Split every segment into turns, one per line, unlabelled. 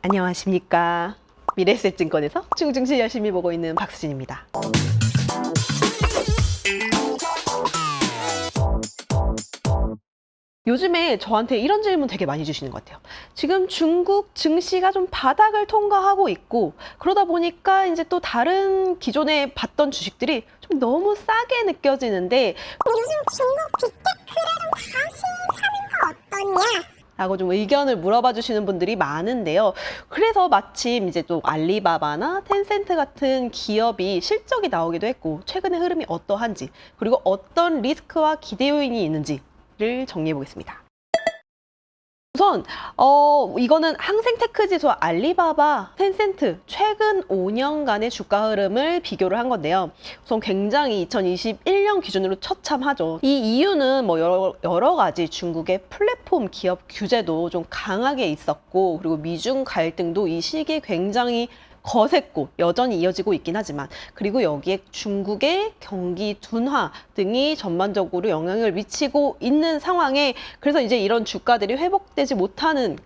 안녕하십니까. 미래에셋증권에서 중증시 열심히 보고 있는 박수진입니다. 요즘에 저한테 이런 질문 되게 많이 주시는 것 같아요. 지금 중국 증시가 좀 바닥을 통과하고 있고, 그러다 보니까 이제 또 다른 기존에 봤던 주식들이 좀 너무 싸게 느껴지는데,
요즘 중국 빅테크를 좀 다시 사는 거 어떠냐?
라고 좀 의견을 물어봐 주시는 분들이 많은데요. 그래서 마침 이제 또 알리바바나 텐센트 같은 기업이 실적이 나오기도 했고, 최근의 흐름이 어떠한지, 그리고 어떤 리스크와 기대 요인이 있는지를 정리해 보겠습니다. 우선 이거는 항생테크 지수 알리바바, 텐센트 최근 5년간의 주가 흐름을 비교를 한 건데요. 우선 굉장히 2021년 기준으로 처참하죠. 이 이유는 뭐 여러 가지 중국의 플랫폼 기업 규제도 좀 강하게 있었고, 그리고 미중 갈등도 이 시기에 굉장히 거셌고 여전히 이어지고 있긴 하지만, 그리고 여기에 중국의 경기 둔화 등이 전반적으로 영향을 미치고 있는 상황에, 그래서 이제 이런 주가들이 회복되지 못하는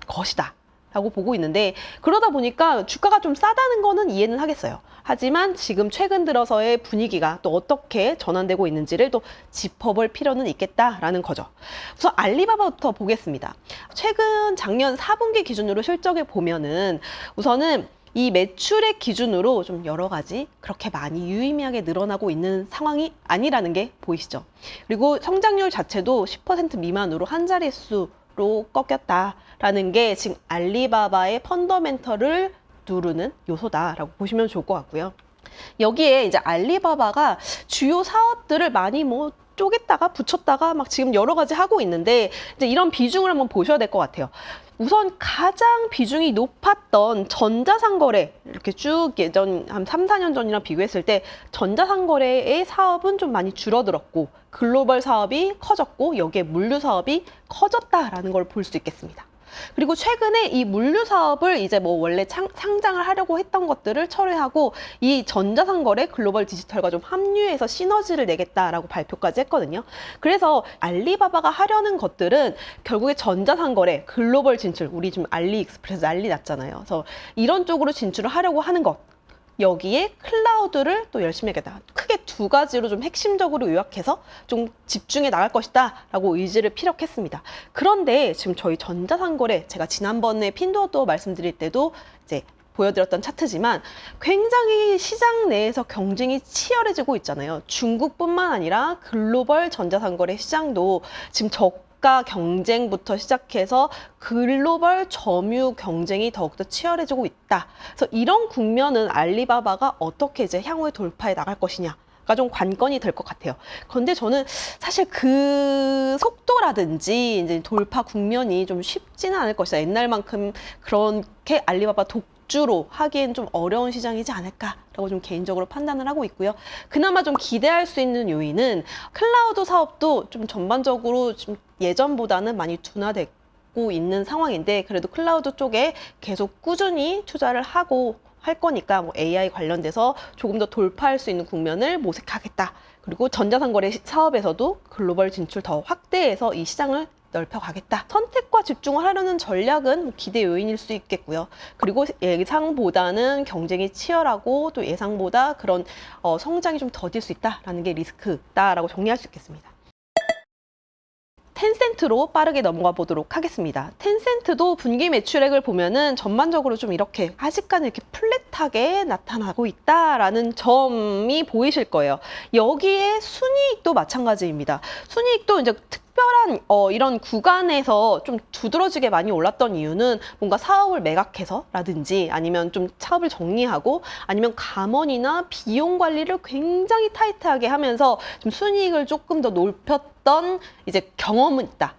것이다 라고 보고 있는데, 그러다 보니까 주가가 좀 싸다는 거는 이해는 하겠어요. 하지만 지금 최근 들어서의 분위기가 또 어떻게 전환되고 있는지를 또 짚어볼 필요는 있겠다라는 거죠. 우선 알리바바부터 보겠습니다. 최근 작년 4분기 기준으로 실적을 보면은 우선은 이 매출액 기준으로 좀 여러 가지 그렇게 많이 유의미하게 늘어나고 있는 상황이 아니라는 게 보이시죠? 그리고 성장률 자체도 10% 미만으로 한 자릿수로 꺾였다라는 게 지금 알리바바의 펀더멘털을 누르는 요소다라고 보시면 좋을 것 같고요. 여기에 이제 알리바바가 주요 사업들을 많이 뭐 쪼갰다가 붙였다가 막 지금 여러 가지 하고 있는데, 이제 이런 비중을 한번 보셔야 될 것 같아요. 우선 가장 비중이 높았던 전자상거래, 이렇게 쭉 예전 한 3, 4년 전이랑 비교했을 때 전자상거래의 사업은 좀 많이 줄어들었고, 글로벌 사업이 커졌고, 여기에 물류 사업이 커졌다라는 걸 볼 수 있겠습니다. 그리고 최근에 이 물류 사업을 이제 뭐 원래 상장을 하려고 했던 것들을 철회하고, 이 전자상거래 글로벌 디지털과 좀 합류해서 시너지를 내겠다라고 발표까지 했거든요. 그래서 알리바바가 하려는 것들은 결국에 전자상거래 글로벌 진출, 우리 지금 알리익스프레스 난리 났잖아요. 그래서 이런 쪽으로 진출을 하려고 하는 것, 여기에 클라우드를 또 열심히 하겠다. 크게 두 가지로 좀 핵심적으로 요약해서 좀 집중해 나갈 것이다 라고 의지를 피력했습니다. 그런데 지금 저희 전자상거래, 제가 지난번에 핀도어 말씀드릴 때도 이제 보여드렸던 차트지만 굉장히 시장 내에서 경쟁이 치열해지고 있잖아요. 중국뿐만 아니라 글로벌 전자상거래 시장도 지금 저가 경쟁부터 시작해서 글로벌 점유 경쟁이 더욱더 치열해지고 있다. 그래서 이런 국면은 알리바바가 어떻게 이제 향후에 돌파해 나갈 것이냐가 좀 관건이 될 것 같아요. 그런데 저는 사실 그 속도라든지 이제 돌파 국면이 좀 쉽지는 않을 것이다. 옛날만큼 그렇게 알리바바 독주로 하기엔 좀 어려운 시장이지 않을까라고 좀 개인적으로 판단을 하고 있고요. 그나마 좀 기대할 수 있는 요인은 클라우드 사업도 좀 전반적으로 좀 예전보다는 많이 둔화되고 있는 상황인데, 그래도 클라우드 쪽에 계속 꾸준히 투자를 하고 할 거니까 뭐 AI 관련돼서 조금 더 돌파할 수 있는 국면을 모색하겠다. 그리고 전자상거래 사업에서도 글로벌 진출 더 확대해서 이 시장을 넓혀가겠다. 선택과 집중을 하려는 전략은 기대 요인일 수 있겠고요. 그리고 예상보다는 경쟁이 치열하고 또 예상보다 그런 성장이 좀 더딜 수 있다라는 게 리스크다라고 정리할 수 있겠습니다. 텐센트로 빠르게 넘어가 보도록 하겠습니다. 텐센트도 분기 매출액을 보면은 전반적으로 좀 이렇게 하식간 이렇게 플랫하게 나타나고 있다라는 점이 보이실 거예요. 여기에 순이익도 마찬가지입니다. 순이익도 이제 특별한 이런 구간에서 좀 두드러지게 많이 올랐던 이유는 뭔가 사업을 매각해서라든지, 아니면 좀 사업을 정리하고, 아니면 감원이나 비용 관리를 굉장히 타이트하게 하면서 좀 순이익을 조금 더 높였던 이제 경험은 있다.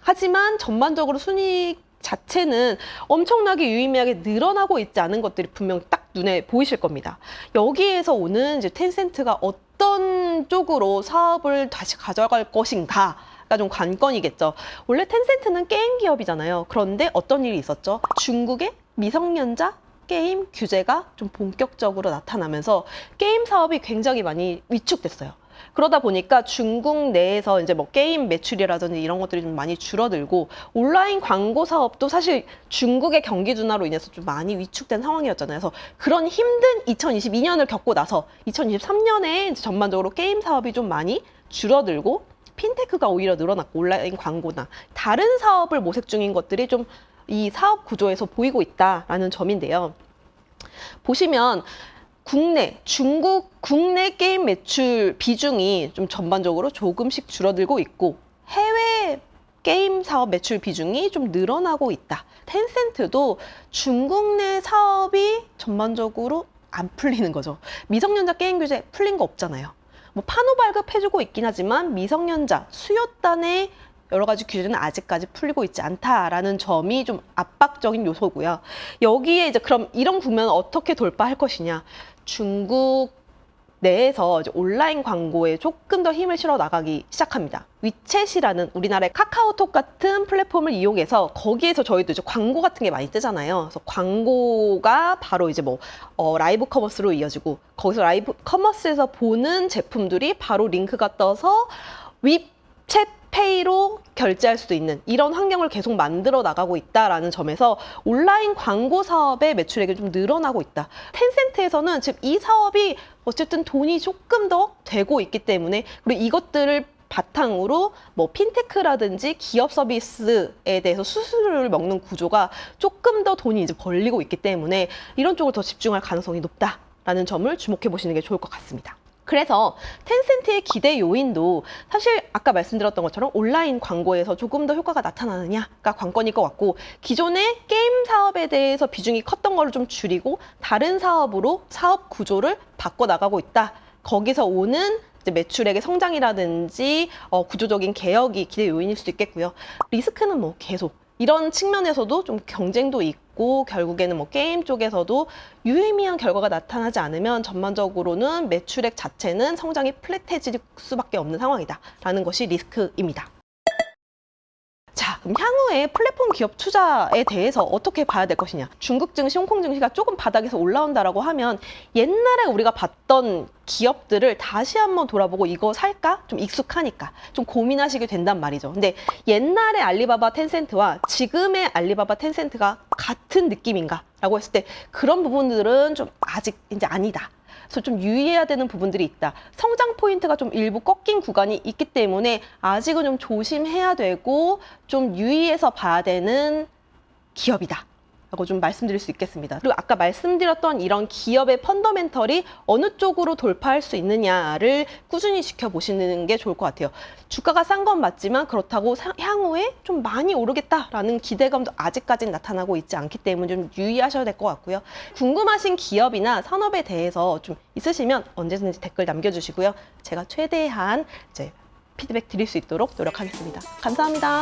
하지만 전반적으로 순이익 자체는 엄청나게 유의미하게 늘어나고 있지 않은 것들이 분명 딱 눈에 보이실 겁니다. 여기에서 오는 이제 텐센트가 어떤 쪽으로 사업을 다시 가져갈 것인가 가 좀 관건이겠죠. 원래 텐센트는 게임 기업이잖아요. 그런데 어떤 일이 있었죠? 중국의 미성년자 게임 규제가 좀 본격적으로 나타나면서 게임 사업이 굉장히 많이 위축됐어요. 그러다 보니까 중국 내에서 이제 뭐 게임 매출이라든지 이런 것들이 좀 많이 줄어들고 온라인 광고 사업도 사실 중국의 경기 둔화로 인해서 좀 많이 위축된 상황이었잖아요. 그래서 그런 힘든 2022년을 겪고 나서 2023년에 전반적으로 게임 사업이 좀 많이 줄어들고 핀테크가 오히려 늘어났고 온라인 광고나 다른 사업을 모색 중인 것들이 좀 이 사업 구조에서 보이고 있다라는 점인데요. 보시면 중국 국내 게임 매출 비중이 좀 전반적으로 조금씩 줄어들고 있고 해외 게임 사업 매출 비중이 좀 늘어나고 있다. 텐센트도 중국 내 사업이 전반적으로 안 풀리는 거죠. 미성년자 게임 규제 풀린 거 없잖아요. 뭐 판호 발급해주고 있긴 하지만 미성년자 수요단의 여러 가지 규제는 아직까지 풀리고 있지 않다라는 점이 좀 압박적인 요소고요. 여기에 이제 그럼 이런 국면을 어떻게 돌파할 것이냐. 중국 내에서 이제 온라인 광고에 조금 더 힘을 실어 나가기 시작합니다. 위챗이라는 우리나라의 카카오톡 같은 플랫폼을 이용해서 거기에서 저희도 이제 광고 같은 게 많이 뜨잖아요. 그래서 광고가 바로 이제 뭐 라이브 커머스로 이어지고 거기서 라이브 커머스에서 보는 제품들이 바로 링크가 떠서 위챗 페이로 결제할 수도 있는 이런 환경을 계속 만들어 나가고 있다라는 점에서 온라인 광고 사업의 매출액이 좀 늘어나고 있다. 텐센트에서는 지금 이 사업이 어쨌든 돈이 조금 더 되고 있기 때문에 그리고 이것들을 바탕으로 뭐 핀테크라든지 기업 서비스에 대해서 수수료를 먹는 구조가 조금 더 돈이 이제 벌리고 있기 때문에 이런 쪽을 더 집중할 가능성이 높다라는 점을 주목해 보시는 게 좋을 것 같습니다. 그래서 텐센트의 기대 요인도 사실 아까 말씀드렸던 것처럼 온라인 광고에서 조금 더 효과가 나타나느냐가 관건일 것 같고 기존의 게임 사업에 대해서 비중이 컸던 거를 좀 줄이고 다른 사업으로 사업 구조를 바꿔나가고 있다. 거기서 오는 이제 매출액의 성장이라든지 구조적인 개혁이 기대 요인일 수도 있겠고요. 리스크는 뭐 계속 이런 측면에서도 좀 경쟁도 있고 결국에는 뭐 게임 쪽에서도 유의미한 결과가 나타나지 않으면 전반적으로는 매출액 자체는 성장이 플랫해질 수밖에 없는 상황이다라는 것이 리스크입니다. 자, 그럼 향후에 플랫폼 기업 투자에 대해서 어떻게 봐야 될 것이냐. 중국 증시, 홍콩 증시가 조금 바닥에서 올라온다라고 하면 옛날에 우리가 봤던 기업들을 다시 한번 돌아보고 이거 살까? 좀 익숙하니까 좀 고민하시게 된단 말이죠. 근데 옛날의 알리바바 텐센트와 지금의 알리바바 텐센트가 같은 느낌인가? 라고 했을 때 그런 부분들은 좀 아직 이제 아니다. 그래서 좀 유의해야 되는 부분들이 있다. 성장 포인트가 좀 일부 꺾인 구간이 있기 때문에 아직은 좀 조심해야 되고 좀 유의해서 봐야 되는 기업이다. 라고 좀 말씀드릴 수 있겠습니다. 그리고 아까 말씀드렸던 이런 기업의 펀더멘털이 어느 쪽으로 돌파할 수 있느냐를 꾸준히 지켜보시는 게 좋을 것 같아요. 주가가 싼 건 맞지만 그렇다고 향후에 좀 많이 오르겠다라는 기대감도 아직까지는 나타나고 있지 않기 때문에 좀 유의하셔야 될 것 같고요. 궁금하신 기업이나 산업에 대해서 좀 있으시면 언제든지 댓글 남겨주시고요. 제가 최대한 이제 피드백 드릴 수 있도록 노력하겠습니다. 감사합니다.